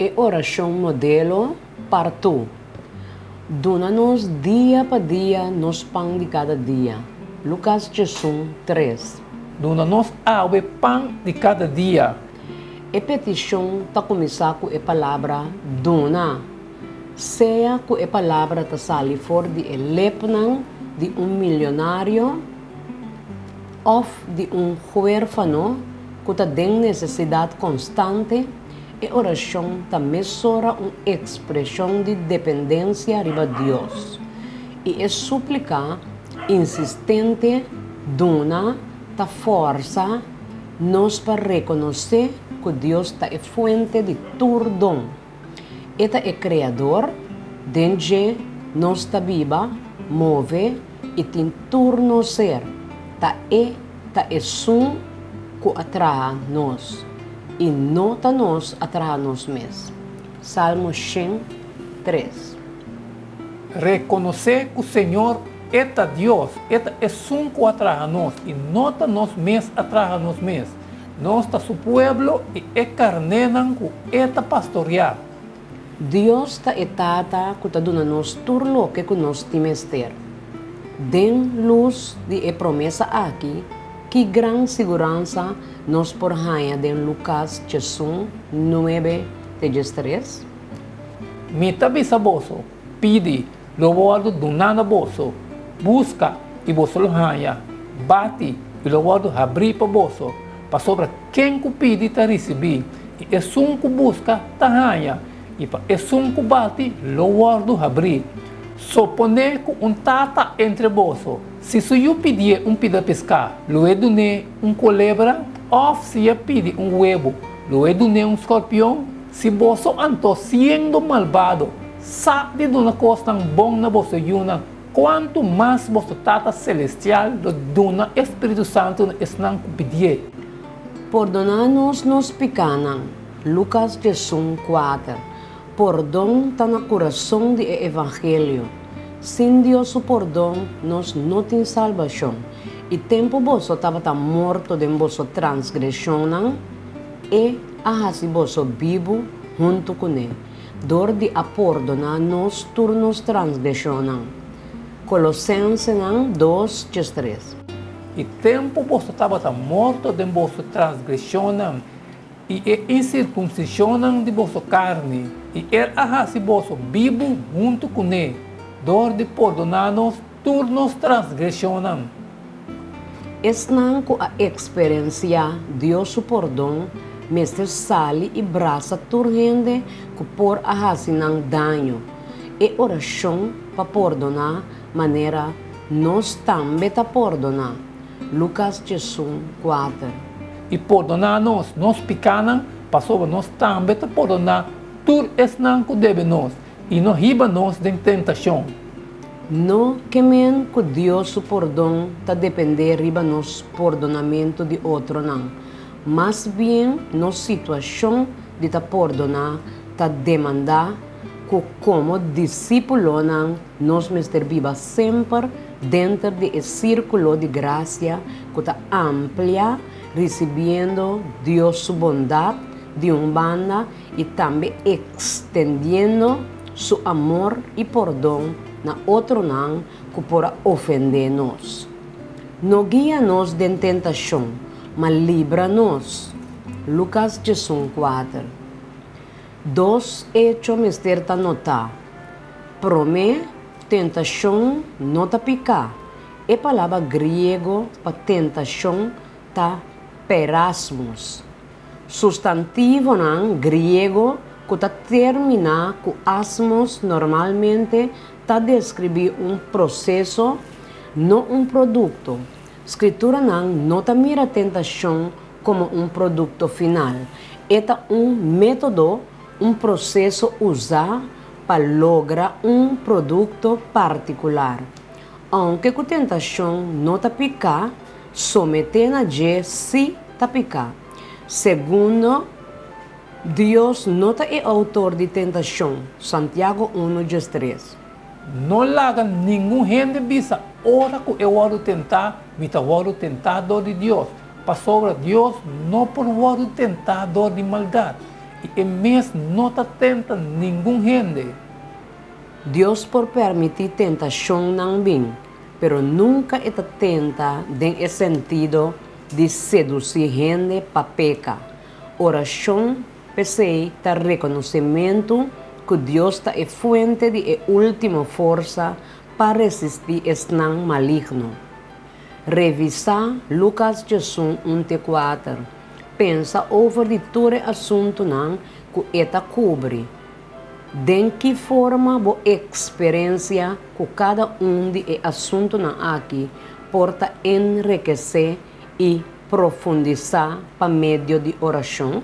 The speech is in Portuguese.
E oração modelo para tu. Dona-nos dia para dia nos pão de cada dia. Lucas 3. Dona-nos o pão de cada dia. E petição está começar com a palavra dona. Seja com a palavra está sali for de lepnan de milionário ou de huérfano que tem necessidade constante. E oração está mesura uma expressão de dependência riba Deus. E é súplica insistente, dona, ta força nos para reconhecer que Deus está é fonte de todo dom. Eta é criador, desde nos está viva, move e tem turno ser. Ta é sum que atrai nós. E nota nos atrai nós mesmos. Salmo 103. Reconhecer que o Senhor é Deus, é um que atrai nós, e nota nós mesmos atrai nós mesmos. Nós está su pueblo e é carnenan que é pastorear. Deus está etata que está dando nos turno que nós temos ter. Den luz de promessa aqui, que gran segurança nos por raia de Lucas 9:3. Mita bisa boso, pidi, logo do nana boso, busca e boso lo raia, bate e logo abrir para boso, para sobre quem que pidi ta receber, e é que busca ta raia, e para é que bate logo abrir. Supone que tata entre boso, se eu pedir pida pescar, luego ne culebra, ou se eu pedir huevo, luego ne escorpião, se boso anto sendo malvado, sabe de uma coisa bom na boso yuna, quanto mais boso tata celestial do dona Espírito Santo esnan pedir. Perdonar-nos nos pecados. Lucas 4. Perdão está no coração do Evangelho. Sem Deus o perdão, nós não temos salvação. E tempo você estava morto de vossa transgressão e se você vivo junto com ele. Dor de perdonar nos turnos transgressão. Colossenses 2:3. E tempo você estava morto de vossa transgressão e incircuncisão de vossa carne. E se você vivo junto com ele. Dor de perdonar-nos turnos transgressão. Esnan com a experiência Deus o perdão, mestre sali e braça turgente que por não danho. E oração para perdonar maneira nós também ta perdonar. Lucas 4. E perdonar-nos, nós pecados, para sobre nós também ta perdonar tur esnan que deve nós. E não riba-nos de tentação. Não quemen que Deus o perdão está depender riba nos perdonamento de outro não. Mas bem, nos situação de ta perdonar, ta demandar que como discípulo não, nós mestre viva sempre dentro de círculo de graça que ta amplia, recebendo Deus sua bondade de banda e também extendendo su amor e perdão na outro não que por ofender-nos. Não guia-nos de tentação, mas livra-nos. Lucas 4. Dos hechos mister ta notar. Prome, tentação não ta picar. E palavra grego para tentação ta perasmos. Substantivo não grego que termina com asmos normalmente está descrever processo, não produto. Escritura não ta mira tentação como produto final. É método, processo usar para lograr produto particular. Aunque a tentação não ta picar, someter na se ta picar. Segundo, Deus não é autor de tentação. Santiago 1:3. Não larga nenhum gente bisa ora que eu vou tentar, me vou tentador de Deus. Para sobre Deus não por vou tentador de maldade. e mês não está tenta nenhum gente. Deus por permitir tentação não bem, pero nunca está tenta em sentido de seduzir gente para pecar. Oração, pensei, tá reconhecimento que Deus está é fonte de última força para resistir esse não maligno. Revisar Lucas 1:4. Pensa over de todo assunto não que eta cobre. De que forma a experiência que cada de assunto não aqui porta enriquecer e profundizar para meio de oração?